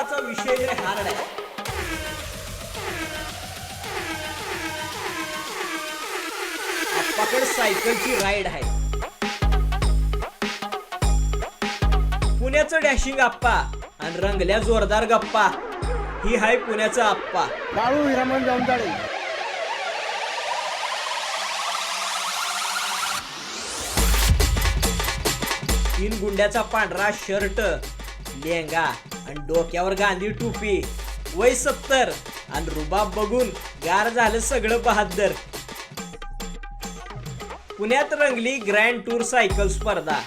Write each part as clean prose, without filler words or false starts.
आप्पाचा विषय लय हार्ड आहे. आप्पाकडे सायकलची राईड आहे. पुण्याचं डॅशिंग आप्पा आणि रंगल्या जोरदार गप्पा. ही हाय पुण्याचा आप्पा. बाळू हिरामन जाऊन तीन गुंड्याचा पांढरा शर्ट, लेंगा आणि डोक्यावर गांधी टोपी. वय 70 आणि रुबाब बघून गार झालं सगळं बहादर. पुण्यात रंगली ग्रँड टूर सायकल स्पर्धा.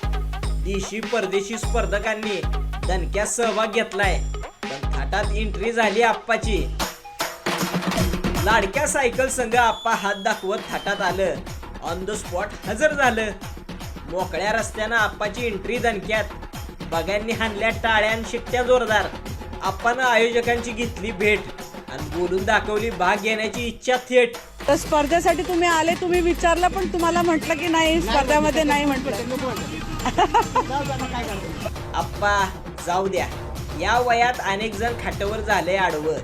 देशी परदेशी स्पर्धकांनी दणक्यात सहभाग घेतलाय. पण थाटात एंट्री झाली आप्पाची. लाडक्या सायकल संघ आप्पा हात दाखवत थाटात आलं. ऑन द स्पॉट हजर झालं. मोकळ्या रस्त्यानं आप्पाची एंट्री दणक्यात. बघ्यांनी हाणल्या टाळ्या आणि शिट्ट्या जोरदार. आप्पानं आयोजकांची घेतली भेट आणि बोलून दाखवली भाग घेण्याची इच्छा थेट. तर स्पर्धेसाठी तुम्ही आले, तुम्ही विचारलं पण तुम्हाला म्हटलं की नाही स्पर्धेमध्ये नाही म्हटलं. आप्पा जाऊ द्या, या वयात अनेक जण खाटावर झाले आडवं.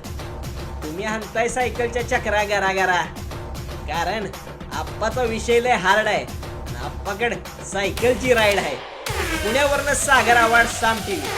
तुम्ही हाणताय सायकलच्या चक्रा गरा. कारण आप्पाचा विषय लय हार्ड आहे आणि आप्पाकडे सायकलची राईड आहे. पुण्यावरनं सागर आवाड, साम टीव्ही.